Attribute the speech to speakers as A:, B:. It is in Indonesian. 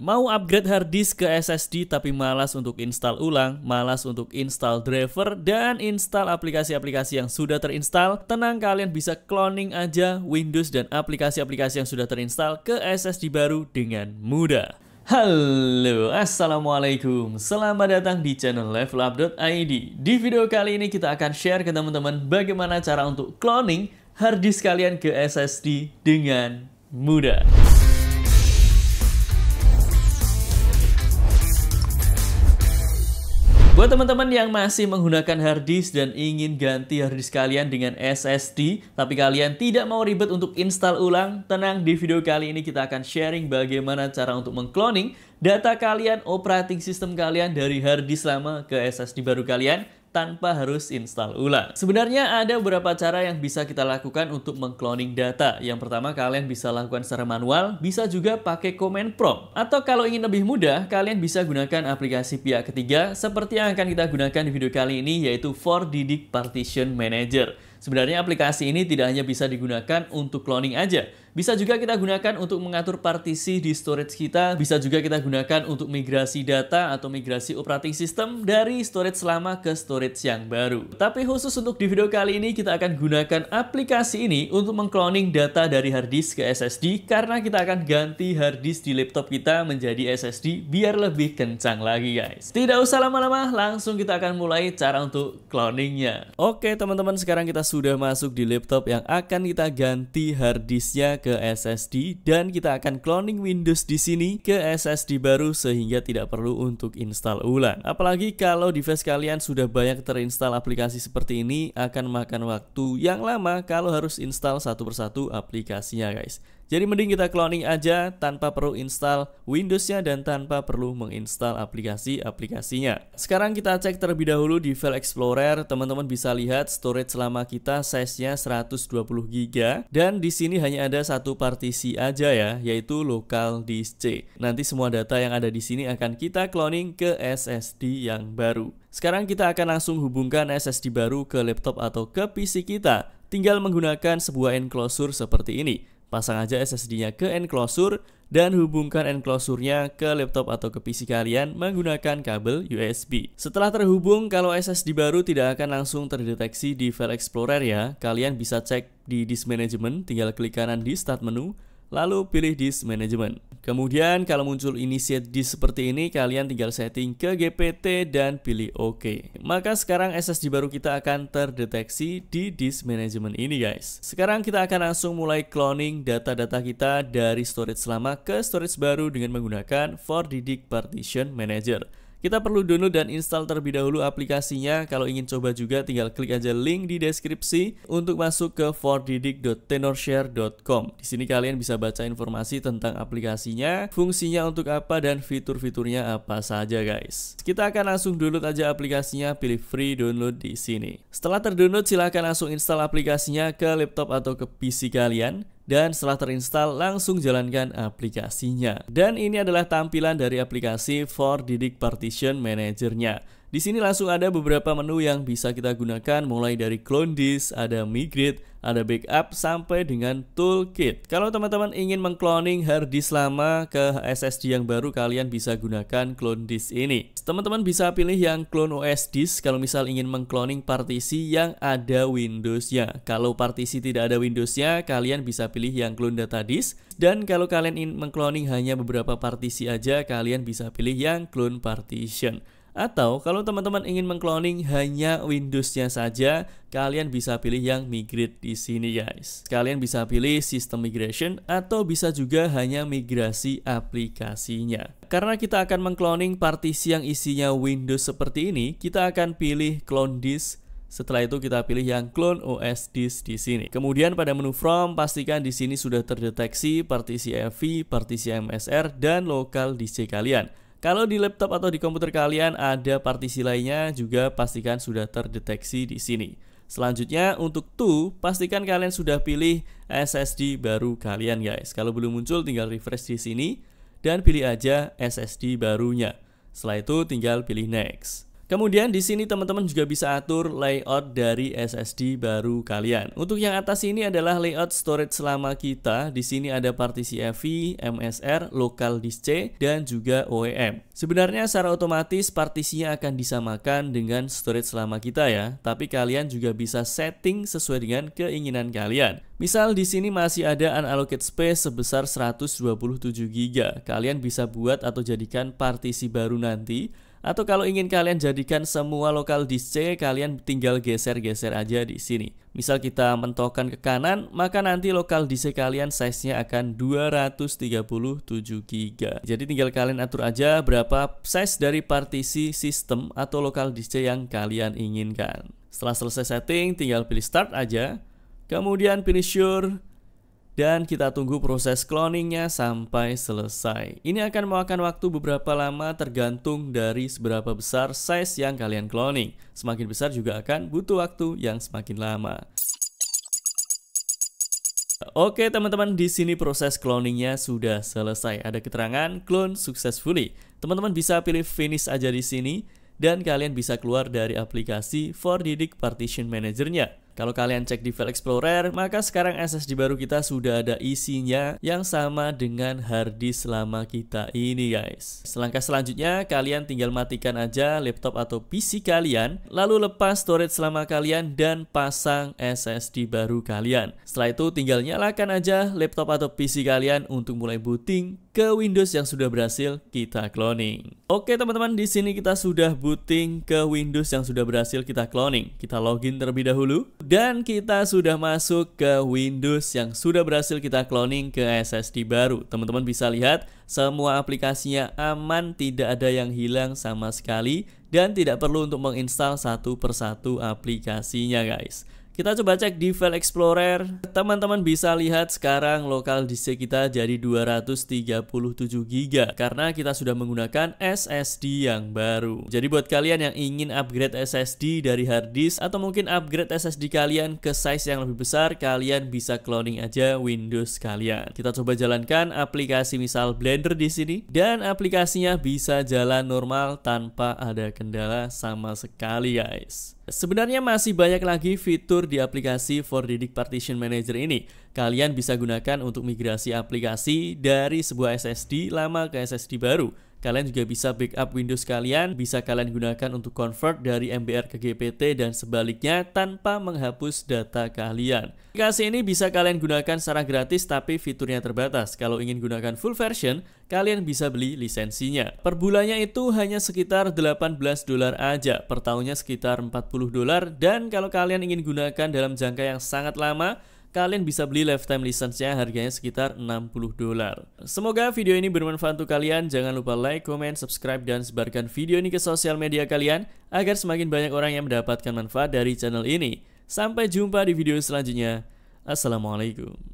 A: Mau upgrade hard disk ke SSD tapi malas untuk install ulang, malas untuk install driver dan install aplikasi-aplikasi yang sudah terinstall? Tenang, kalian bisa cloning aja Windows dan aplikasi-aplikasi yang sudah terinstall ke SSD baru dengan mudah. Halo, assalamualaikum, selamat datang di channel levelup.id. Di video kali ini kita akan share ke teman-teman bagaimana cara untuk cloning hard disk kalian ke SSD dengan mudah. Buat teman-teman yang masih menggunakan hard disk dan ingin ganti hard disk kalian dengan SSD, tapi kalian tidak mau ribet untuk install ulang, tenang, di video kali ini kita akan sharing bagaimana cara untuk mengcloning data kalian, operating system kalian dari hard disk lama ke SSD baru kalian tanpa harus install ulang. Sebenarnya ada beberapa cara yang bisa kita lakukan untuk mengcloning data. Yang pertama, kalian bisa lakukan secara manual, bisa juga pakai command prompt. Atau kalau ingin lebih mudah, kalian bisa gunakan aplikasi pihak ketiga seperti yang akan kita gunakan di video kali ini, yaitu 4DDisk Partition Manager. Sebenarnya aplikasi ini tidak hanya bisa digunakan untuk cloning aja, bisa juga kita gunakan untuk mengatur partisi di storage kita, bisa juga kita gunakan untuk migrasi data atau migrasi operating system dari storage lama ke storage yang baru. Tapi khusus untuk di video kali ini kita akan gunakan aplikasi ini untuk mengcloning data dari hard disk ke SSD, karena kita akan ganti hard disk di laptop kita menjadi SSD biar lebih kencang lagi guys. Tidak usah lama-lama, langsung kita akan mulai cara untuk cloningnya. Oke teman-teman, sekarang kita sudah masuk di laptop yang akan kita ganti hard disknya ke SSD, dan kita akan cloning Windows di sini ke SSD baru sehingga tidak perlu untuk install ulang. Apalagi kalau device kalian sudah banyak terinstall aplikasi seperti ini, akan makan waktu yang lama kalau harus install satu persatu aplikasinya guys. Jadi mending kita cloning aja tanpa perlu install Windows-nya dan tanpa perlu menginstal aplikasi-aplikasinya. Sekarang kita cek terlebih dahulu di File Explorer. Teman-teman bisa lihat storage lama kita size-nya 120 GB, dan di sini hanya ada satu partisi aja ya, yaitu local disk C. Nanti semua data yang ada di sini akan kita cloning ke SSD yang baru. Sekarang kita akan langsung hubungkan SSD baru ke laptop atau ke PC kita. Tinggal menggunakan sebuah enclosure seperti ini. Pasang aja SSD-nya ke enclosure dan hubungkan enclosure-nya ke laptop atau ke PC kalian menggunakan kabel USB. Setelah terhubung, kalau SSD baru tidak akan langsung terdeteksi di File Explorer ya. Kalian bisa cek di Disk Management, tinggal klik kanan di Start menu, lalu pilih Disk Management. Kemudian kalau muncul Initiate Disk seperti ini, kalian tinggal setting ke GPT dan pilih OK. Maka sekarang SSD baru kita akan terdeteksi di Disk Management ini guys. Sekarang kita akan langsung mulai cloning data-data kita dari storage lama ke storage baru dengan menggunakan 4DDisk Partition Manager. Kita perlu download dan install terlebih dahulu aplikasinya. Kalau ingin coba juga tinggal klik aja link di deskripsi untuk masuk ke 4ddisk.tenorshare.com. Di sini kalian bisa baca informasi tentang aplikasinya, fungsinya untuk apa, dan fitur-fiturnya apa saja guys. Kita akan langsung download aja aplikasinya, pilih free download di sini. Setelah terdownload, silahkan langsung install aplikasinya ke laptop atau ke PC kalian. Dan setelah terinstall, langsung jalankan aplikasinya. Dan ini adalah tampilan dari aplikasi 4DDisk Partition Manager-nya. Di sini langsung ada beberapa menu yang bisa kita gunakan, mulai dari clone disk, ada migrate, ada backup, sampai dengan toolkit. Kalau teman-teman ingin mengcloning hard disk lama ke SSD yang baru, kalian bisa gunakan clone disk ini. Teman-teman bisa pilih yang clone OS disk kalau misal ingin mengcloning partisi yang ada Windows-nya. Kalau partisi tidak ada Windows-nya, kalian bisa pilih yang clone data disk. Dan kalau kalian ingin mengcloning hanya beberapa partisi aja, kalian bisa pilih yang clone partition. Atau kalau teman-teman ingin mengcloning hanya Windows-nya saja, kalian bisa pilih yang migrate di sini guys. Kalian bisa pilih system migration atau bisa juga hanya migrasi aplikasinya. Karena kita akan mengcloning partisi yang isinya Windows seperti ini, kita akan pilih clone disk. Setelah itu kita pilih yang clone OS disk di sini. Kemudian pada menu from, pastikan di sini sudah terdeteksi partisi FV, partisi MSR, dan local disk C kalian. Kalau di laptop atau di komputer kalian ada partisi lainnya, juga pastikan sudah terdeteksi di sini. Selanjutnya untuk pastikan kalian sudah pilih SSD baru kalian guys. Kalau belum muncul, tinggal refresh di sini dan pilih aja SSD barunya. Setelah itu tinggal pilih next. Kemudian di sini teman-teman juga bisa atur layout dari SSD baru kalian. Untuk yang atas ini adalah layout storage lama kita. Di sini ada partisi EVI, MSR, local disk C, dan juga OEM. Sebenarnya secara otomatis partisinya akan disamakan dengan storage lama kita ya, tapi kalian juga bisa setting sesuai dengan keinginan kalian. Misal di sini masih ada unallocated space sebesar 127 GB. Kalian bisa buat atau jadikan partisi baru nanti. Atau kalau ingin kalian jadikan semua local disk C, kalian tinggal geser-geser aja di sini. Misal kita mentokkan ke kanan, maka nanti local disk C kalian size-nya akan 237 GB. Jadi tinggal kalian atur aja berapa size dari partisi sistem atau local disk C yang kalian inginkan. Setelah selesai setting, tinggal pilih start aja. Kemudian pilih sure. Dan kita tunggu proses cloningnya sampai selesai. Ini akan memakan waktu beberapa lama tergantung dari seberapa besar size yang kalian cloning. Semakin besar juga akan butuh waktu yang semakin lama. Oke teman-teman, di sini proses cloningnya sudah selesai. Ada keterangan clone successfully. Teman-teman bisa pilih finish aja di sini dan kalian bisa keluar dari aplikasi ForDisk Partition Manager-nya. Kalau kalian cek di File Explorer, maka sekarang SSD baru kita sudah ada isinya yang sama dengan harddisk lama kita ini guys. Selangkah selanjutnya, kalian tinggal matikan aja laptop atau PC kalian, lalu lepas storage lama kalian dan pasang SSD baru kalian. Setelah itu tinggal nyalakan aja laptop atau PC kalian untuk mulai booting ke Windows yang sudah berhasil kita cloning. Oke teman-teman, di sini kita sudah booting ke Windows yang sudah berhasil kita cloning. Kita login terlebih dahulu. Dan kita sudah masuk ke Windows yang sudah berhasil kita cloning ke SSD baru. Teman-teman bisa lihat semua aplikasinya aman, tidak ada yang hilang sama sekali. Dan tidak perlu untuk menginstal satu persatu aplikasinya guys. Kita coba cek di File Explorer. Teman-teman bisa lihat sekarang local disk kita jadi 237 GB karena kita sudah menggunakan SSD yang baru. Jadi buat kalian yang ingin upgrade SSD dari hard disk atau mungkin upgrade SSD kalian ke size yang lebih besar, kalian bisa cloning aja Windows kalian. Kita coba jalankan aplikasi misal Blender di sini dan aplikasinya bisa jalan normal tanpa ada kendala sama sekali guys. Sebenarnya masih banyak lagi fitur di aplikasi ForDisk Partition Manager ini. Kalian bisa gunakan untuk migrasi aplikasi dari sebuah SSD lama ke SSD baru. Kalian juga bisa backup Windows kalian, bisa kalian gunakan untuk convert dari MBR ke GPT dan sebaliknya tanpa menghapus data kalian. Aplikasi ini bisa kalian gunakan secara gratis tapi fiturnya terbatas. Kalau ingin gunakan full version, kalian bisa beli lisensinya. Per bulannya itu hanya sekitar $18 aja, per tahunnya sekitar $40 dan kalau kalian ingin gunakan dalam jangka yang sangat lama, kalian bisa beli lifetime license-nya harganya sekitar $60. Semoga video ini bermanfaat untuk kalian. Jangan lupa like, comment, subscribe, dan sebarkan video ini ke sosial media kalian agar semakin banyak orang yang mendapatkan manfaat dari channel ini. Sampai jumpa di video selanjutnya. Assalamualaikum.